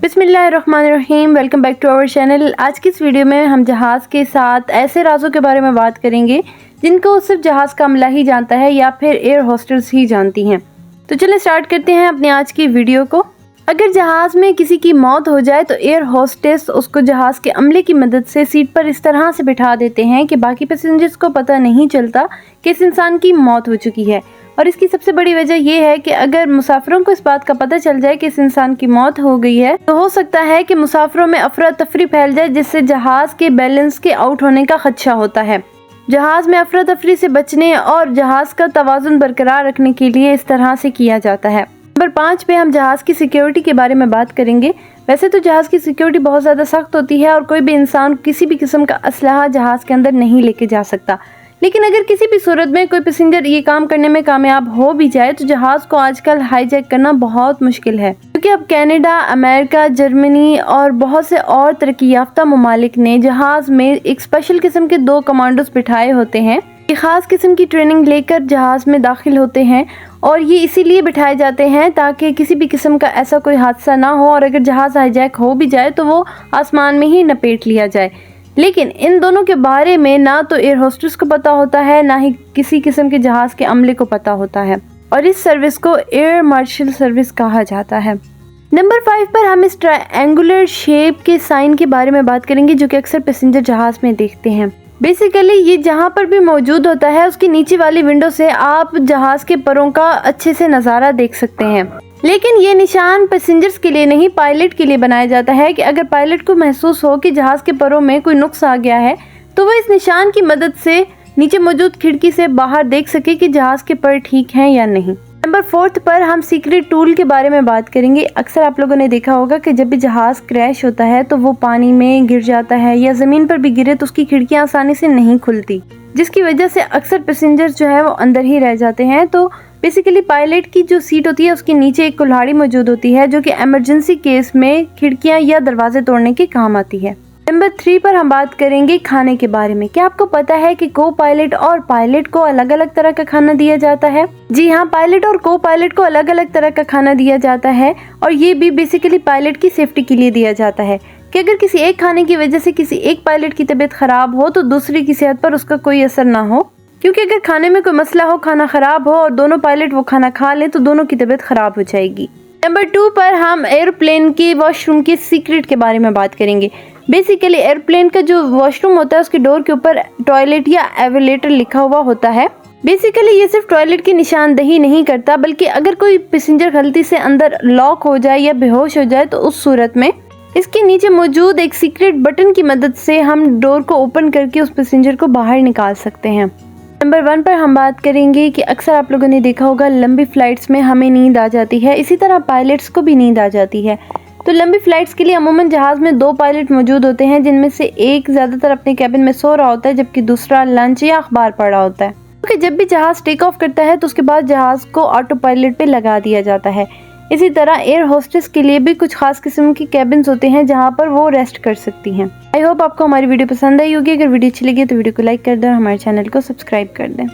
बिस्मिल्लाहिर्रहमानिर्रहीम। Welcome back to our channel. आज की इस वीडियो में हम जहाज़ के साथ ऐसे राजों के बारे में बात करेंगे जिनको सिर्फ जहाज़ का अमला ही जानता है या फिर एयर होस्टेस ही जानती हैं। तो चलिए स्टार्ट करते हैं अपनी आज की वीडियो को। अगर जहाज़ में किसी की मौत हो जाए तो एयर होस्टेस उसको जहाज़ के अमले की मदद से सीट पर इस तरह से बिठा देते हैं कि बाकी पैसेंजर्स को पता नहीं चलता कि इस इंसान की मौत हो चुकी है। और इसकी सबसे बड़ी वजह यह है कि अगर मुसाफिरों को इस बात का पता चल जाए कि इस इंसान की मौत हो गई है तो हो सकता है कि मुसाफिरों में अफरा तफरी फैल जाए, जिससे जहाज़ के बैलेंस के आउट होने का खदशा होता है। जहाज़ में अफरा तफरी से बचने और जहाज़ का तवाज़ुन बरकरार रखने के लिए इस तरह से किया जाता है। नंबर 5 पे हम जहाज़ की सिक्योरिटी के बारे में बात करेंगे। वैसे तो जहाज़ की सिक्योरिटी बहुत ज़्यादा सख्त होती है और कोई भी इंसान किसी भी किस्म का असलहा जहाज़ के अंदर नहीं लेके जा सकता, लेकिन अगर किसी भी सूरत में कोई पैसेंजर ये काम करने में कामयाब हो भी जाए तो जहाज़ को आजकल हाईजैक करना बहुत मुश्किल है, क्योंकि अब कनाडा, अमेरिका, जर्मनी और बहुत से और तरक्की याफ्ता ममालिक ने जहाज़ में एक स्पेशल किस्म के 2 कमांडोस बिठाए होते हैं। ये ख़ास किस्म की ट्रेनिंग लेकर जहाज़ में दाखिल होते हैं और ये इसीलिए बिठाए जाते हैं ताकि किसी भी किस्म का ऐसा कोई हादसा ना हो और अगर जहाज़ हाईजैक हो भी जाए तो वो आसमान में ही नपेट लिया जाए। लेकिन इन दोनों के बारे में ना तो एयर होस्टेस को पता होता है, ना ही किसी किस्म के जहाज़ के अमले को पता होता है, और इस सर्विस को एयर मार्शल सर्विस कहा जाता है। नंबर 5 पर हम इस ट्रायंगुलर शेप के साइन के बारे में बात करेंगे जो कि अक्सर पैसेंजर जहाज़ में देखते हैं। बेसिकली ये जहाँ पर भी मौजूद होता है उसकी नीचे वाली विंडो से आप जहाज़ के परों का अच्छे से नज़ारा देख सकते हैं। लेकिन ये निशान पैसेंजर्स के लिए नहीं, पायलट के लिए बनाया जाता है कि अगर पायलट को महसूस हो कि जहाज़ के परों में कोई नुक्स आ गया है तो वो इस निशान की मदद से नीचे मौजूद खिड़की से बाहर देख सके कि जहाज़ के पर ठीक हैं या नहीं। नंबर 4 पर हम सीक्रेट टूल के बारे में बात करेंगे। अक्सर आप लोगों ने देखा होगा कि जब भी जहाज़ क्रैश होता है तो वो पानी में गिर जाता है या ज़मीन पर भी गिरे तो उसकी खिड़कियाँ आसानी से नहीं खुलती, जिसकी वजह से अक्सर पैसेंजर्स जो है वो अंदर ही रह जाते हैं। तो बेसिकली पायलट की जो सीट होती है उसके नीचे एक कुल्हाड़ी मौजूद होती है जो कि इमरजेंसी केस में खिड़कियां या दरवाजे तोड़ने के काम आती है। नंबर 3 पर हम बात करेंगे खाने के बारे में। क्या आपको पता है कि को पायलट और पायलट को अलग अलग तरह का खाना दिया जाता है? जी हाँ, पायलट और को पायलट को अलग अलग तरह का खाना दिया जाता है और ये भी बेसिकली पायलट की सेफ्टी के लिए दिया जाता है कि अगर किसी एक खाने की वजह से किसी एक पायलट की तबीयत खराब हो तो दूसरी की सेहत पर उसका कोई असर ना हो, क्योंकि अगर खाने में कोई मसला हो, खाना खराब हो और दोनों पायलट वो खाना खा लें तो दोनों की तबीयत खराब हो जाएगी। नंबर 2 पर हम एयरप्लेन के वॉशरूम के सीक्रेट के बारे में बात करेंगे। बेसिकली एयरप्लेन का जो वॉशरूम होता है उसके डोर के ऊपर टॉयलेट या एवेलेटर लिखा हुआ होता है। बेसिकली ये सिर्फ टॉयलेट की निशानदही नहीं करता, बल्कि अगर कोई पैसेंजर गलती से अंदर लॉक हो जाए या बेहोश हो जाए तो उस सूरत में इसके नीचे मौजूद एक सीक्रेट बटन की मदद से हम डोर को ओपन करके उस पैसेंजर को बाहर निकाल सकते हैं। नंबर 1 पर हम बात करेंगे कि अक्सर आप लोगों ने देखा होगा लंबी फ़्लाइट्स में हमें नींद आ जाती है, इसी तरह पायलट्स को भी नींद आ जाती है। तो लंबी फ़्लाइट्स के लिए अमूमन जहाज़ में 2 पायलट मौजूद होते हैं, जिनमें से एक ज़्यादातर अपने कैबिन में सो रहा होता है जबकि दूसरा लंच या अखबार पढ़ रहा होता है, क्योंकि जब भी जहाज़ टेक ऑफ करता है तो उसके बाद जहाज़ को ऑटो पायलट पे लगा दिया जाता है। इसी तरह एयर होस्टेस के लिए भी कुछ खास किस्म की कैबिन्स होते हैं जहां पर वो रेस्ट कर सकती हैं। आई होप आपको हमारी वीडियो पसंद आई होगी। अगर वीडियो अच्छी लगी तो वीडियो को लाइक कर दें और हमारे चैनल को सब्सक्राइब कर दें।